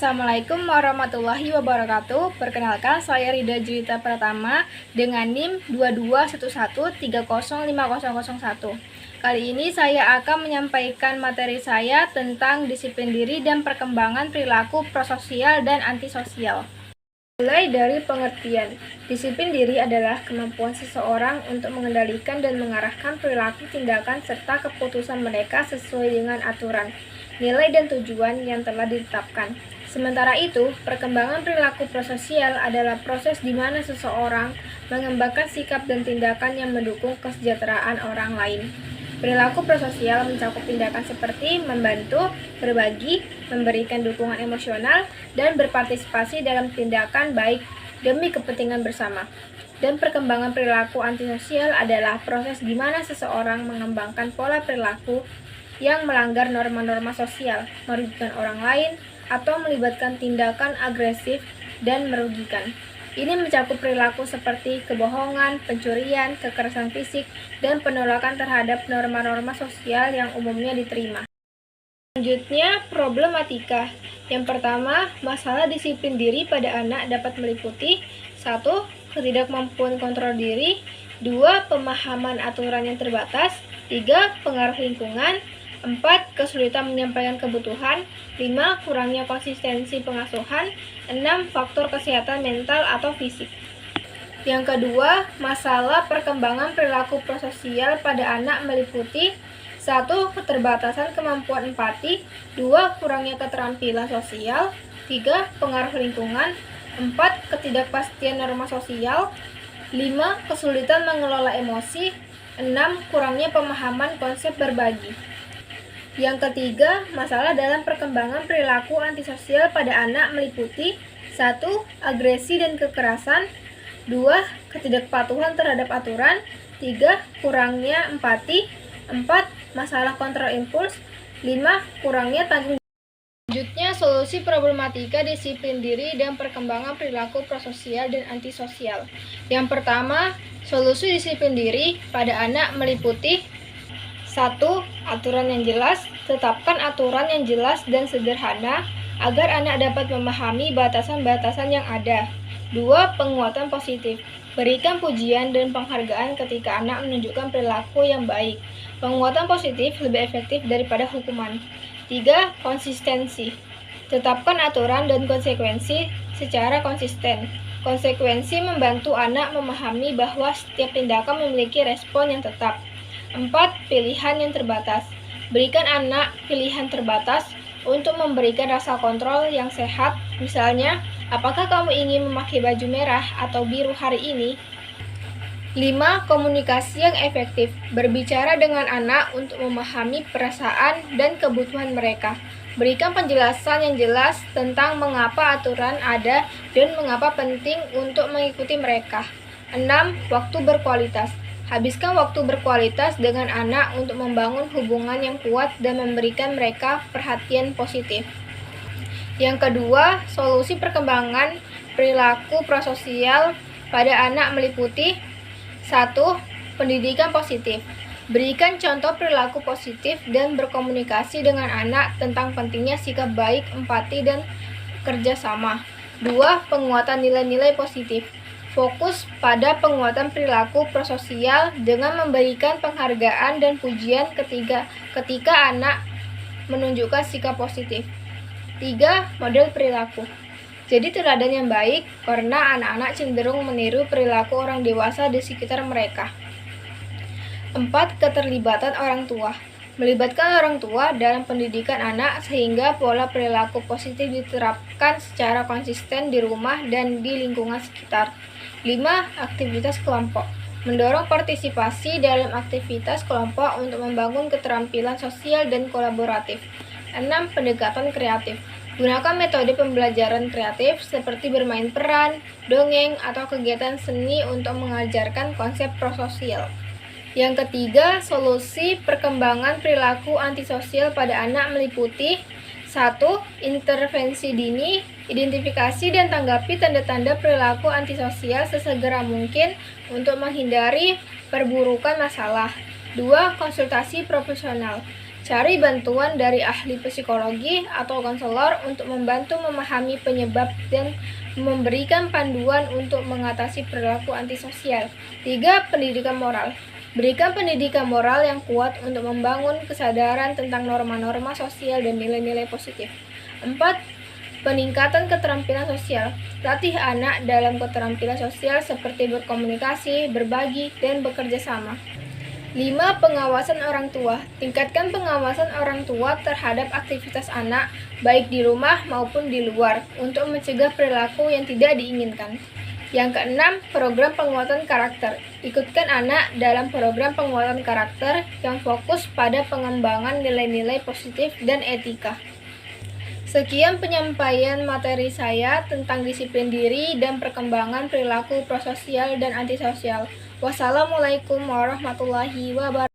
Assalamualaikum warahmatullahi wabarakatuh. Perkenalkan, saya Rida Julita Pratama dengan NIM 2211305001. Kali ini saya akan menyampaikan materi saya tentang disiplin diri dan perkembangan perilaku prososial dan antisosial. Mulai dari pengertian, disiplin diri adalah kemampuan seseorang untuk mengendalikan dan mengarahkan perilaku, tindakan, serta keputusan mereka sesuai dengan aturan, nilai, dan tujuan yang telah ditetapkan. Sementara itu, perkembangan perilaku prososial adalah proses di mana seseorang mengembangkan sikap dan tindakan yang mendukung kesejahteraan orang lain. Perilaku prososial mencakup tindakan seperti membantu, berbagi, memberikan dukungan emosional, dan berpartisipasi dalam tindakan baik demi kepentingan bersama. Dan perkembangan perilaku antisosial adalah proses di mana seseorang mengembangkan pola perilaku yang melanggar norma-norma sosial, merugikan orang lain, atau melibatkan tindakan agresif dan merugikan. Ini mencakup perilaku seperti kebohongan, pencurian, kekerasan fisik, dan penolakan terhadap norma-norma sosial yang umumnya diterima. Selanjutnya, problematika. Yang pertama, masalah disiplin diri pada anak dapat meliputi 1. Ketidakmampuan kontrol diri, 2. Pemahaman aturan yang terbatas, 3. Pengaruh lingkungan, 4. Kesulitan menyampaikan kebutuhan, 5. Kurangnya konsistensi pengasuhan, 6. Faktor kesehatan mental atau fisik. Yang kedua, masalah perkembangan perilaku prososial pada anak meliputi 1. Keterbatasan kemampuan empati, 2. Kurangnya keterampilan sosial, 3. Pengaruh lingkungan, 4. Ketidakpastian norma sosial, 5. Kesulitan mengelola emosi, 6. Kurangnya pemahaman konsep berbagi. Yang ketiga, masalah dalam perkembangan perilaku antisosial pada anak meliputi 1. Agresi dan kekerasan, 2. Ketidakpatuhan terhadap aturan, 3. Kurangnya empati, 4. Masalah kontrol impuls, 5. Kurangnya tanggung jawab. Selanjutnya, solusi problematika disiplin diri dan perkembangan perilaku prososial dan antisosial. Yang pertama, solusi disiplin diri pada anak meliputi 1. Aturan yang jelas. Tetapkan aturan yang jelas dan sederhana agar anak dapat memahami batasan-batasan yang ada. 2. Penguatan positif. Berikan pujian dan penghargaan ketika anak menunjukkan perilaku yang baik. Penguatan positif lebih efektif daripada hukuman. 3. Konsistensi. Tetapkan aturan dan konsekuensi secara konsisten. Konsekuensi membantu anak memahami bahwa setiap tindakan memiliki respon yang tetap. 4. Pilihan yang terbatas. Berikan anak pilihan terbatas untuk memberikan rasa kontrol yang sehat. Misalnya, apakah kamu ingin memakai baju merah atau biru hari ini? 5. Komunikasi yang efektif. Berbicara dengan anak untuk memahami perasaan dan kebutuhan mereka. Berikan penjelasan yang jelas tentang mengapa aturan ada dan mengapa penting untuk mengikuti mereka. 6. Waktu berkualitas. Habiskan waktu berkualitas dengan anak untuk membangun hubungan yang kuat dan memberikan mereka perhatian positif. Yang kedua, solusi perkembangan perilaku prososial pada anak meliputi 1. Pendidikan positif. Berikan contoh perilaku positif dan berkomunikasi dengan anak tentang pentingnya sikap baik, empati, dan kerjasama. 2. Penguatan nilai-nilai positif. Fokus pada penguatan perilaku prososial dengan memberikan penghargaan dan pujian ketika anak menunjukkan sikap positif. 3. Model perilaku. Jadi teladan yang baik karena anak-anak cenderung meniru perilaku orang dewasa di sekitar mereka. 4. Keterlibatan orang tua. Melibatkan orang tua dalam pendidikan anak sehingga pola perilaku positif diterapkan secara konsisten di rumah dan di lingkungan sekitar. 5. Aktivitas kelompok. Mendorong partisipasi dalam aktivitas kelompok untuk membangun keterampilan sosial dan kolaboratif. 6. Pendekatan kreatif. Gunakan metode pembelajaran kreatif seperti bermain peran, dongeng, atau kegiatan seni untuk mengajarkan konsep prososial. Yang ketiga, solusi perkembangan perilaku antisosial pada anak meliputi 1. Intervensi dini. Identifikasi dan tanggapi tanda-tanda perilaku antisosial sesegera mungkin untuk menghindari perburukan masalah. 2. Konsultasi profesional. Cari bantuan dari ahli psikologi atau konselor untuk membantu memahami penyebab dan memberikan panduan untuk mengatasi perilaku antisosial. 3. Pendidikan moral. Berikan pendidikan moral yang kuat untuk membangun kesadaran tentang norma-norma sosial dan nilai-nilai positif. 4. Peningkatan keterampilan sosial. Latih anak dalam keterampilan sosial seperti berkomunikasi, berbagi, dan bekerja sama. 5. Pengawasan orang tua. Tingkatkan pengawasan orang tua terhadap aktivitas anak, baik di rumah maupun di luar, untuk mencegah perilaku yang tidak diinginkan. Yang keenam, program penguatan karakter. Ikutkan anak dalam program penguatan karakter yang fokus pada pengembangan nilai-nilai positif dan etika. Sekian penyampaian materi saya tentang disiplin diri dan perkembangan perilaku prososial dan antisosial. Wassalamualaikum warahmatullahi wabarakatuh.